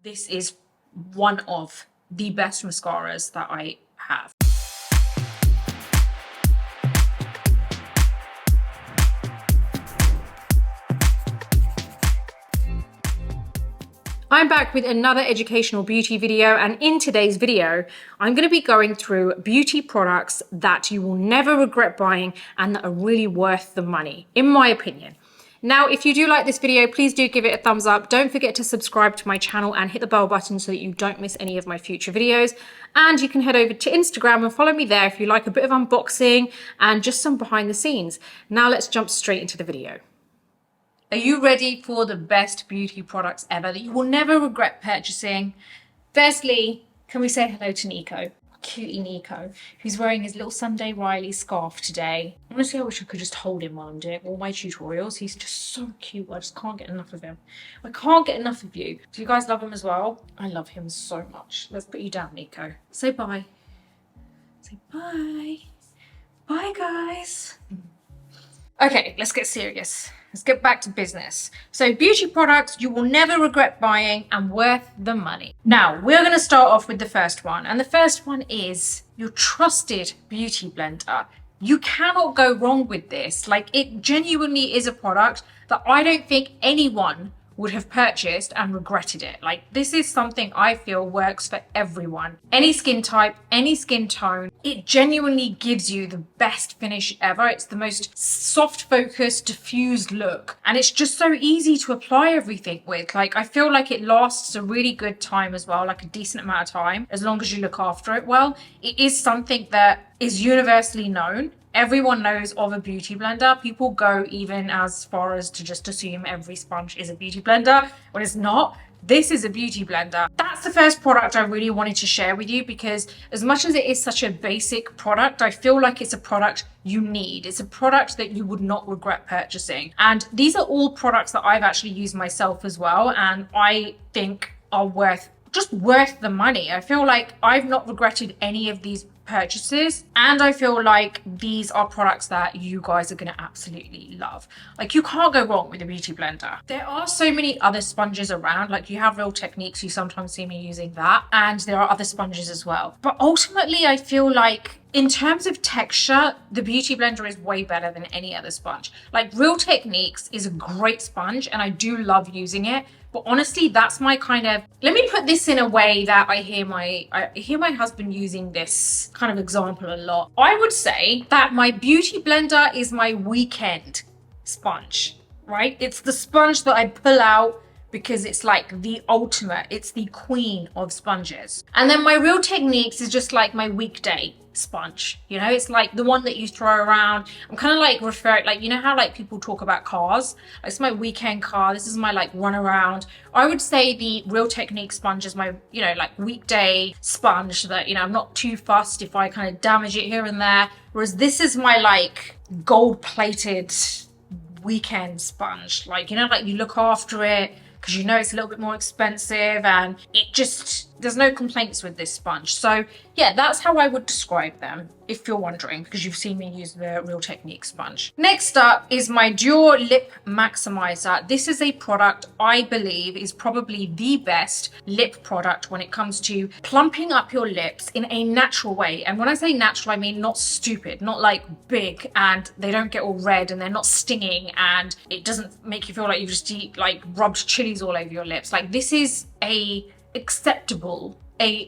This is one of the best mascaras that I have. I'm back with another educational beauty video, and in today's video, I'm going to be going through beauty products that you will never regret buying and that are really worth the money, in my opinion. Now, if you do like this video, please do give it a thumbs up. Don't forget to subscribe to my channel and hit the bell button so that you don't miss any of my future videos. And you can head over to Instagram and follow me there if you like a bit of unboxing and just some behind the scenes. Now let's jump straight into the video. Are you ready for the best beauty products ever that you will never regret purchasing? Firstly, can we say hello to Nico? Cutie Nico, who's wearing his little Sunday Riley scarf today. Honestly, I wish I could just hold him while I'm doing all my tutorials. He's just so cute. I just can't get enough of him. I can't get enough of you. Do you guys love him as well? I love him so much. Let's put you down, Nico. Say bye. Say bye. Bye, guys. Okay, let's get serious. Let's get back to business. So beauty products you will never regret buying and worth the money. Now, we're going to start off with the first one. And the first one is your trusted beauty blender. You cannot go wrong with this. Like, it genuinely is a product that I don't think anyone would have purchased and regretted it. Like, this is something I feel works for everyone. Any skin type, any skin tone. It genuinely gives you the best finish ever. It's the most soft focused, diffused look. And it's just so easy to apply everything with. Like, I feel like it lasts a really good time as well, like a decent amount of time, as long as you look after it well. It is something that is universally known. Everyone knows of a beauty blender. People go even as far as to just assume every sponge is a beauty blender, when it's not. This is a beauty blender. That's the first product I really wanted to share with you, because as much as it is such a basic product, I feel like it's a product you need. It's a product that you would not regret purchasing. And these are all products that I've actually used myself as well, and I think are worth the money. I feel like I've not regretted any of these purchases, and I feel like these are products that you guys are going to absolutely love. Like, you can't go wrong with a beauty blender. There are so many other sponges around. Like, you have Real Techniques, you sometimes see me using that, and there are other sponges as well. But ultimately, I feel like in terms of texture, the beauty blender is way better than any other sponge. Like, Real Techniques is a great sponge and I do love using it. But honestly, that's my kind of, let me put this in a way that I hear my husband using this kind of example a lot. I would say that my beauty blender is my weekend sponge, right? It's the sponge that I pull out because it's like the ultimate, it's the queen of sponges. And then my Real Techniques is just like my weekday sponge, you know? It's like the one that you throw around. I'm kind of like referring, like, you know how like people talk about cars? It's my weekend car. This is my like run around. I would say the Real Technique sponge is my, you know, like weekday sponge that, you know, I'm not too fussed if I kind of damage it here and there. Whereas this is my like gold plated weekend sponge. Like, you know, like you look after it, because you know it's a little bit more expensive, and it just, there's no complaints with this sponge. So yeah, that's how I would describe them, if you're wondering, because you've seen me use the Real Technique sponge. Next up is my Dior Lip Maximizer. This is a product I believe is probably the best lip product when it comes to plumping up your lips in a natural way. And when I say natural, I mean not stupid, not like big and they don't get all red and they're not stinging and it doesn't make you feel like you've just rubbed chilies all over your lips. Like, this is a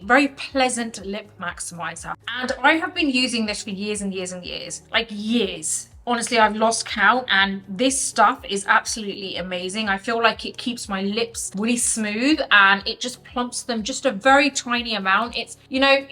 very pleasant lip maximizer. And I have been using this for years and years and years, like years. Honestly, I've lost count, and this stuff is absolutely amazing. I feel like it keeps my lips really smooth and it just plumps them just a very tiny amount. It's, you know,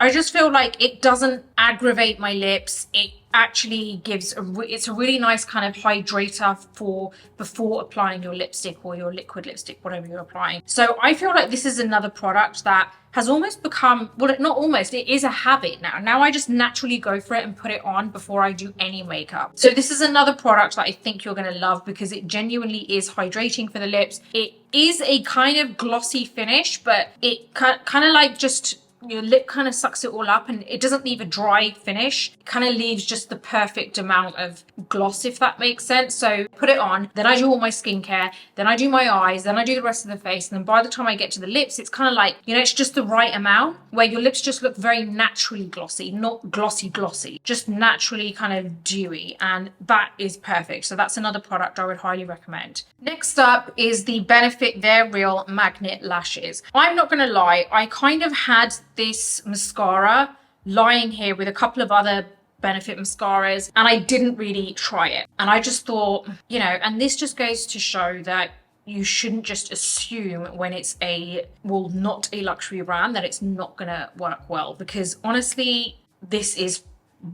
I just feel like it doesn't aggravate my lips. It actually gives it's a really nice kind of hydrator for before applying your lipstick or your liquid lipstick, whatever you're applying. So I feel like this is another product that has almost become, well, not almost, it is a habit now. Now I just naturally go for it and put it on before I do any makeup. So this is another product that I think you're gonna love because it genuinely is hydrating for the lips. It is a kind of glossy finish, but it kind of like just your lip kind of sucks it all up and it doesn't leave a dry finish. It kind of leaves just the perfect amount of gloss, if that makes sense. So put it on, then I do all my skincare, then I do my eyes, then I do the rest of the face, and then by the time I get to the lips, it's kind of like, you know, it's just the right amount where your lips just look very naturally glossy, not glossy, just naturally kind of dewy, and that is perfect. So that's another product I would highly recommend. Next up is the Benefit They're Real Magnet Lashes. I'm not gonna lie, I kind of had this mascara lying here with a couple of other Benefit mascaras and I didn't really try it. And I just thought, you know, and this just goes to show that you shouldn't just assume when it's not a luxury brand that it's not gonna work well, because honestly, this is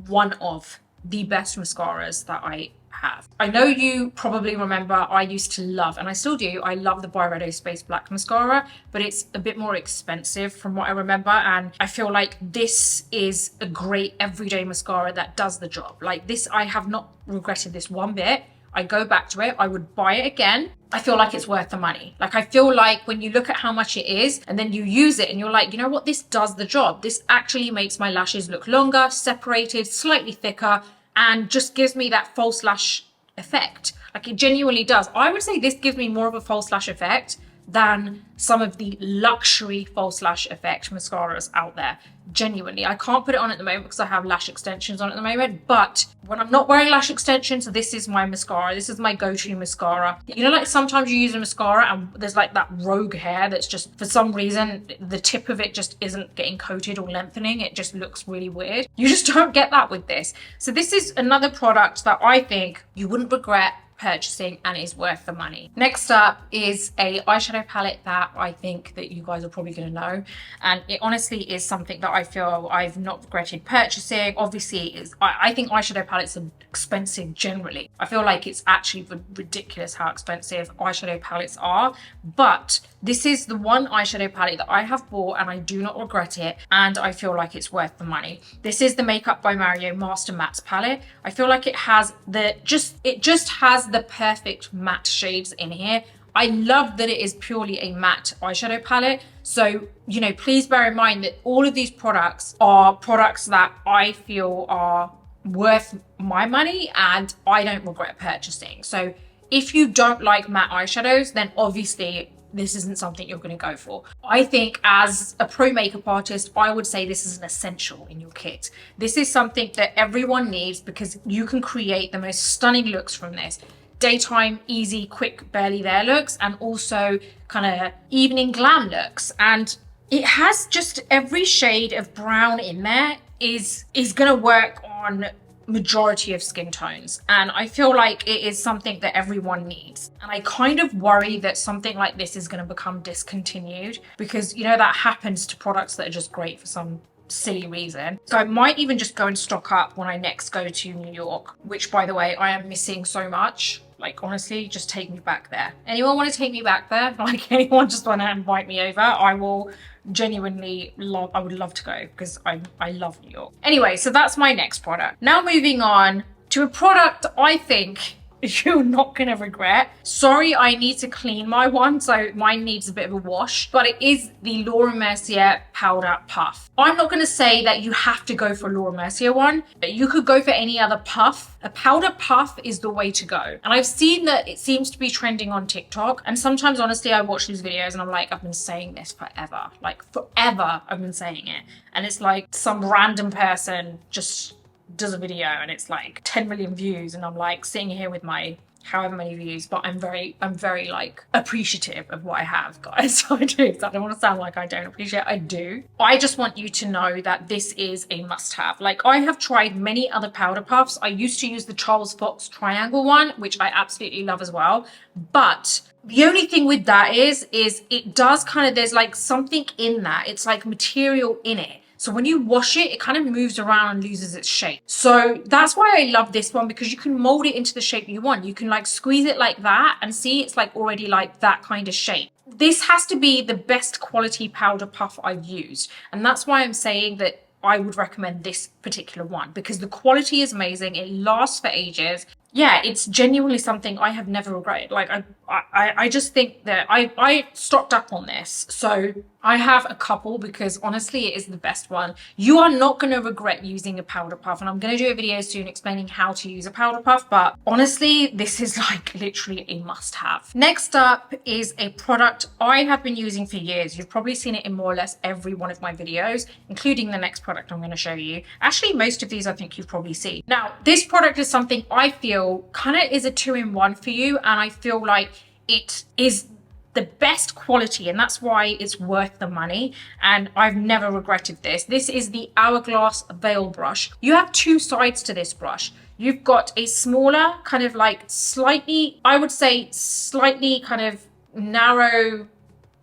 one of the best mascaras that I have. I know you probably remember I used to love, and I still do, I love the Byredo Space Black mascara, but it's a bit more expensive from what I remember, and I feel like this is a great everyday mascara that does the job. Like this, I have not regretted this one bit. I go back to it, I would buy it again. I feel like it's worth the money. Like I feel like when you look at how much it is and then you use it and you're like, you know what, this does the job. This actually makes my lashes look longer, separated, slightly thicker, and just gives me that false lash effect. Like it genuinely does. I would say this gives me more of a false lash effect than some of the luxury false lash effect mascaras out there. Genuinely, I can't put it on at the moment because I have lash extensions on at the moment, but when I'm not wearing lash extensions, this is my mascara. This is my go-to mascara. You know, like sometimes you use a mascara and there's like that rogue hair that's just, for some reason, the tip of it just isn't getting coated or lengthening. It just looks really weird. You just don't get that with this. So this is another product that I think you wouldn't regret purchasing and is worth the money. Next up is a eyeshadow palette that I think that you guys are probably going to know, and it honestly is something that I feel I've not regretted purchasing. Obviously, I think eyeshadow palettes are expensive generally. I feel like it's actually ridiculous how expensive eyeshadow palettes are, but this is the one eyeshadow palette that I have bought and I do not regret it, and I feel like it's worth the money. This is the Makeup by Mario Master Mattes palette. I feel like it has it just has the perfect matte shades in here. I love that it is purely a matte eyeshadow palette. So, you know, please bear in mind that all of these products are products that I feel are worth my money and I don't regret purchasing. So if you don't like matte eyeshadows, then obviously this isn't something you're going to go for. I think as a pro makeup artist, I would say this is an essential in your kit. This is something that everyone needs because you can create the most stunning looks from this. Daytime, easy, quick, barely there looks, and also kind of evening glam looks. And it has just every shade of brown in there is going to work on majority of skin tones, and I feel like it is something that everyone needs. And I kind of worry that something like this is going to become discontinued because, you know, that happens to products that are just great for some silly reason. So I might even just go and stock up when I next go to New York, which by the way I am missing so much. Like honestly, just take me back there. Anyone want to take me back there? Like anyone just want to invite me over? I will genuinely love, I would love to go because I love New York. Anyway, so that's my next product. Now moving on to a product I think you're not gonna regret. Sorry, I need to clean my one, so mine needs a bit of a wash, but it is the Laura Mercier Powder Puff. I'm not gonna say that you have to go for a Laura Mercier one, but you could go for any other puff. A powder puff is the way to go. And I've seen that it seems to be trending on TikTok, and sometimes honestly I watch these videos and I'm like, I've been saying this forever. Like forever I've been saying it. And it's like some random person just does a video and it's like 10 million views and I'm like sitting here with my however many views, but I'm very like appreciative of what I have, guys. I do. So I don't want to sound like I don't appreciate it. I do. I just want you to know that this is a must-have. Like I have tried many other powder puffs. I used to use the Charles Fox triangle one, which I absolutely love as well, but the only thing with that is it does kind of, there's like something in that, it's like material in it. So when you wash it, it kind of moves around and loses its shape. So that's why I love this one, because you can mold it into the shape you want. You can like squeeze it like that and see it's like already like that kind of shape. This has to be the best quality powder puff I've used. And that's why I'm saying that I would recommend this particular one because the quality is amazing. It lasts for ages. yeah, it's genuinely something I have never regretted. Like I just think that I stocked up on this. So I have a couple because honestly it is the best one. You are not going to regret using a powder puff, and I'm going to do a video soon explaining how to use a powder puff, but honestly this is like literally a must have. Next up is a product I have been using for years. You've probably seen it in more or less every one of my videos, including the next product I'm going to show you. Actually, most of these I think you've probably seen. Now, this product is something I feel kind of is a 2-in-1 for you, and I feel like it is the best quality, and that's why it's worth the money, and I've never regretted this. This is the Hourglass Veil Brush. You have two sides to this brush. You've got a smaller, kind of like slightly, I would say slightly kind of narrow,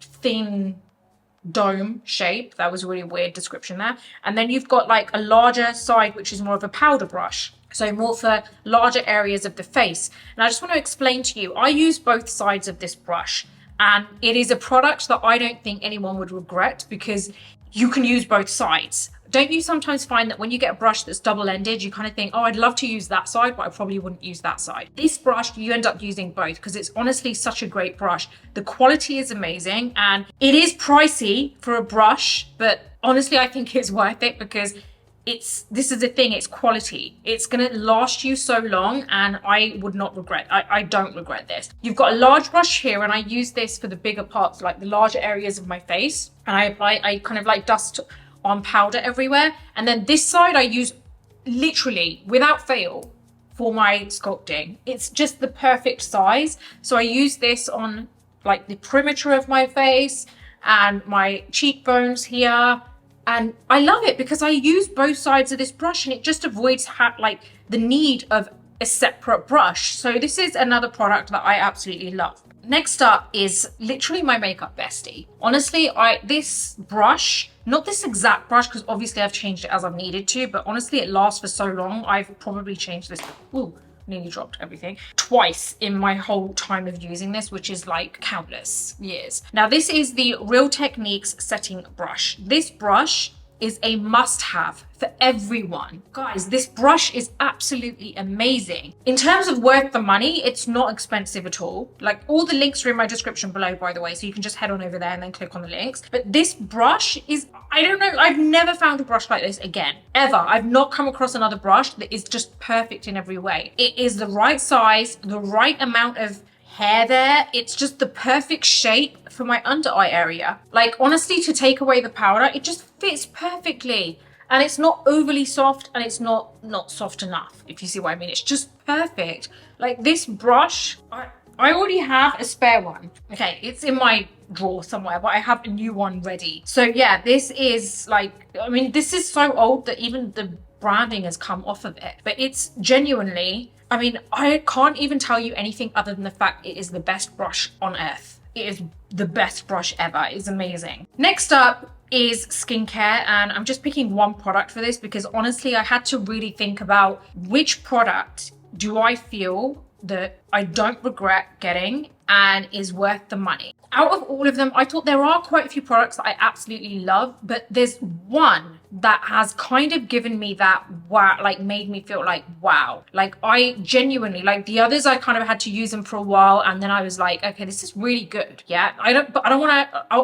thin dome shape. That was a really weird description there. And then you've got like a larger side, which is more of a powder brush. So more for larger areas of the face. And I just want to explain to you, I use both sides of this brush, and it is a product that I don't think anyone would regret because you can use both sides. Don't you sometimes find that when you get a brush that's double-ended, you kind of think, oh, I'd love to use that side, but I probably wouldn't use that side. This brush, you end up using both because it's honestly such a great brush. The quality is amazing, and it is pricey for a brush, but honestly, I think it's worth it because this is the thing, it's quality. It's going to last you so long, and I would not regret, I don't regret this. You've got a large brush here, and I use this for the bigger parts, like the larger areas of my face, and I kind of like dust on powder everywhere. And then this side I use literally without fail for my sculpting. It's just the perfect size. So I use this on like the perimeter of my face and my cheekbones here. And I love it because I use both sides of this brush, and it just avoids like the need of a separate brush. So this is another product that I absolutely love. Next up is literally my makeup bestie. Honestly, this brush, not this exact brush, because obviously I've changed it as I've needed to, but honestly it lasts for so long. I've probably changed this, ooh, nearly dropped everything, twice in my whole time of using this, which is like countless years. Now this is the Real Techniques setting brush. This brush is a must-have for everyone. Guys, this brush is absolutely amazing. In terms of worth the money, it's not expensive at all. Like, all the links are in my description below, by the way, so you can just head on over there and then click on the links. But this brush is, I don't know, I've never found a brush like this again, ever. I've not come across another brush that is just perfect in every way. It is the right size, the right amount of hair there. It's just the perfect shape for my under eye area. Like, honestly, to take away the powder, it just fits perfectly. And it's not overly soft, and it's not soft enough, if you see what I mean. It's just perfect. Like, this brush, I already have a spare one. Okay, it's in my drawer somewhere, but I have a new one ready. So yeah, this is like, I mean, this is so old that even the branding has come off of it. But it's genuinely, I mean, I can't even tell you anything other than the fact it is the best brush on earth. It is the best brush ever. It's amazing. Next up is skincare, and I'm just picking one product for this because honestly, I had to really think about which product do I feel that I don't regret getting and is worth the money. Out of all of them, I thought there are quite a few products that I absolutely love, but there's one that has kind of given me that wow, like made me feel like wow. Like, I genuinely, like, the others I kind of had to use them for a while, and then I was like, okay, this is really good. Yeah, I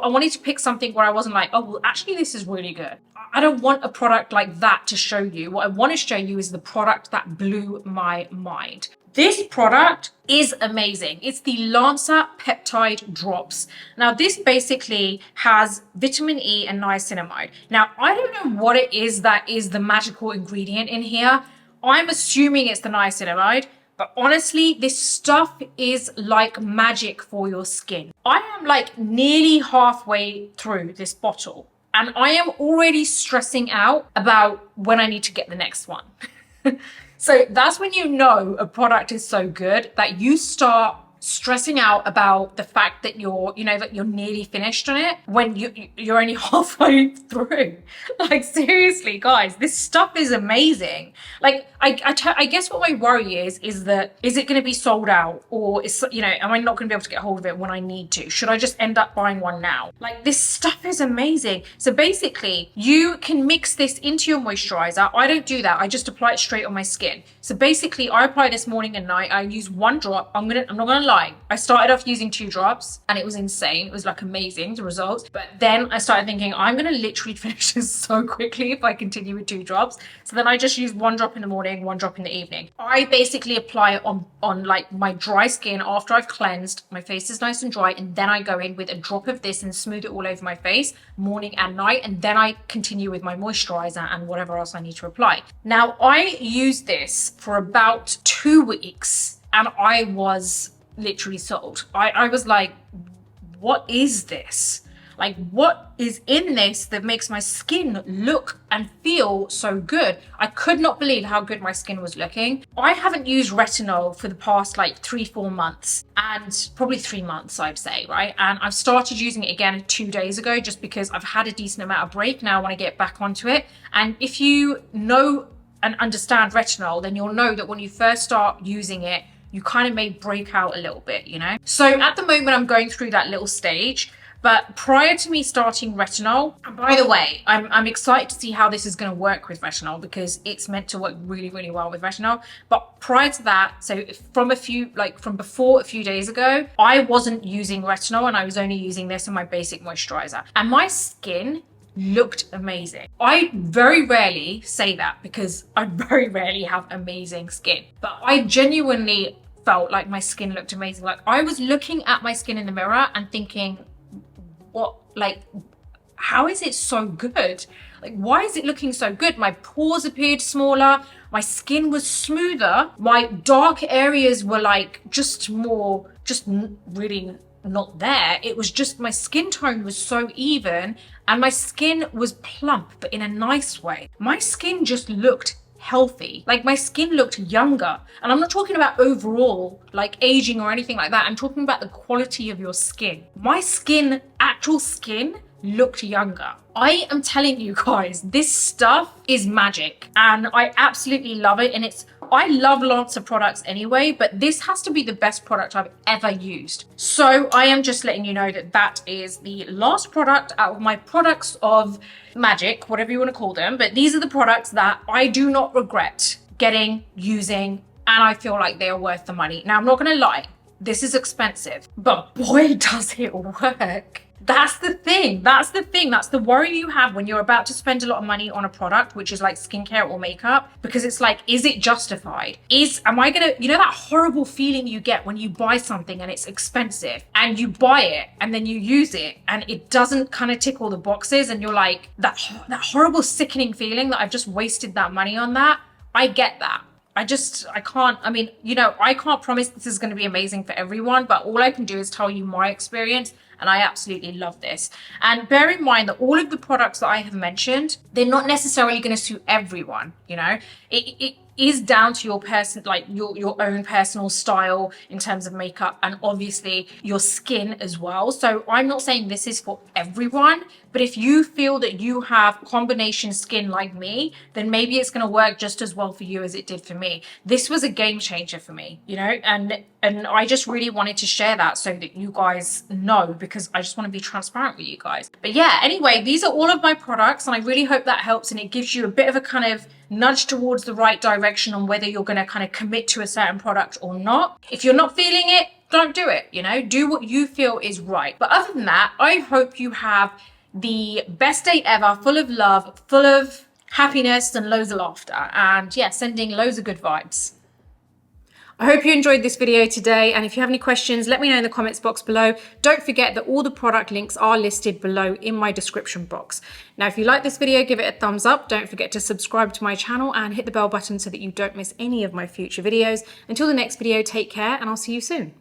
wanted to pick something where I wasn't like, oh, well, actually this is really good. I don't want a product like that to show you. What I want to show you is the product that blew my mind. This product is amazing. It's the Lancer Peptide Drops. Now, this basically has vitamin E and niacinamide. Now, I don't know what it is that is the magical ingredient in here. I'm assuming it's the niacinamide, but honestly, this stuff is like magic for your skin. I am like nearly halfway through this bottle, and I am already stressing out about when I need to get the next one. So that's when you know a product is so good that you start stressing out about the fact that you're nearly finished on it when you're only halfway through. Like, seriously, guys, this stuff is amazing. Like, I guess what my worry is that, is it going to be sold out, or am I not going to be able to get hold of it when I need to? Should I just end up buying one now? Like, this stuff is amazing. So basically, you can mix this into your moisturizer. I don't do that. I just apply it straight on my skin. So basically, I apply this morning and night. I use 1 drop. I'm not gonna lie. I started off using 2 drops and it was insane. It was like amazing, the results. But then I started thinking, I'm gonna literally finish this so quickly if I continue with 2 drops. So then I just use 1 drop in the morning, 1 drop in the evening. I basically apply it on like my dry skin after I've cleansed. My face is nice and dry, and then I go in with a drop of this and smooth it all over my face morning and night, and then I continue with my moisturizer and whatever else I need to apply. Now, I used this for about 2 weeks and I was literally sold. I was like, what is this? Like, what is in this that makes my skin look and feel so good? I could not believe how good my skin was looking. I haven't used retinol for the past like 3-4 months, and probably 3 months, I'd say, right? And I've started using it again 2 days ago just because I've had a decent amount of break. Now I want to get back onto it. And if you know and understand retinol, then you'll know that when you first start using it, you kind of may break out a little bit, you know? So at the moment, I'm going through that little stage. But prior to me starting retinol, and by the way, I'm excited to see how this is going to work with retinol, because it's meant to work really, really well with retinol. But prior to that, so from before a few days ago, I wasn't using retinol and I was only using this in my basic moisturizer. And my skin looked amazing. I very rarely say that because I very rarely have amazing skin, but I genuinely felt like my skin looked amazing. Like, I was looking at my skin in the mirror and thinking, how is it so good? Like, why is it looking so good? My pores appeared smaller, my skin was smoother, my dark areas were like really not there. It was just, my skin tone was so even and my skin was plump, but in a nice way. My skin just looked healthy. Like, my skin looked younger. And I'm not talking about overall like aging or anything like that. I'm talking about the quality of your skin. My skin, actual skin, looked younger. I am telling you guys, this stuff is magic and I absolutely love it. And I love lots of products anyway, but this has to be the best product I've ever used. So I am just letting you know that is the last product out of my products of magic, whatever you want to call them. But these are the products that I do not regret getting, using, and I feel like they are worth the money. Now, I'm not going to lie, this is expensive, but boy, does it work. That's the thing. That's the worry you have when you're about to spend a lot of money on a product, which is like skincare or makeup, because it's like, is it justified? Am I gonna, that horrible feeling you get when you buy something and it's expensive and you buy it and then you use it and it doesn't kind of tick all the boxes, and you're like, that horrible sickening feeling that I've just wasted that money on that. I get that. I can't promise this is going to be amazing for everyone, but all I can do is tell you my experience, and I absolutely love this. And bear in mind that all of the products that I have mentioned, they're not necessarily going to suit everyone, It is down to your your own personal style in terms of makeup, and obviously your skin as well. So I'm not saying this is for everyone, but if you feel that you have combination skin like me, then maybe it's going to work just as well for you as it did for me. This was a game changer for me, and I just really wanted to share that so that you guys know, because I just want to be transparent with you guys. But yeah, anyway, these are all of my products, and I really hope that helps and it gives you a bit of a kind of nudge towards the right direction on whether you're going to kind of commit to a certain product or not. If you're not feeling it, don't do it, do what you feel is right. But other than that, I hope you have the best day ever, full of love, full of happiness and loads of laughter, and yeah, sending loads of good vibes. I hope you enjoyed this video today, and if you have any questions, let me know in the comments box below. Don't forget that all the product links are listed below in my description box. Now, if you like this video, give it a thumbs up. Don't forget to subscribe to my channel and hit the bell button so that you don't miss any of my future videos. Until the next video, take care, and I'll see you soon.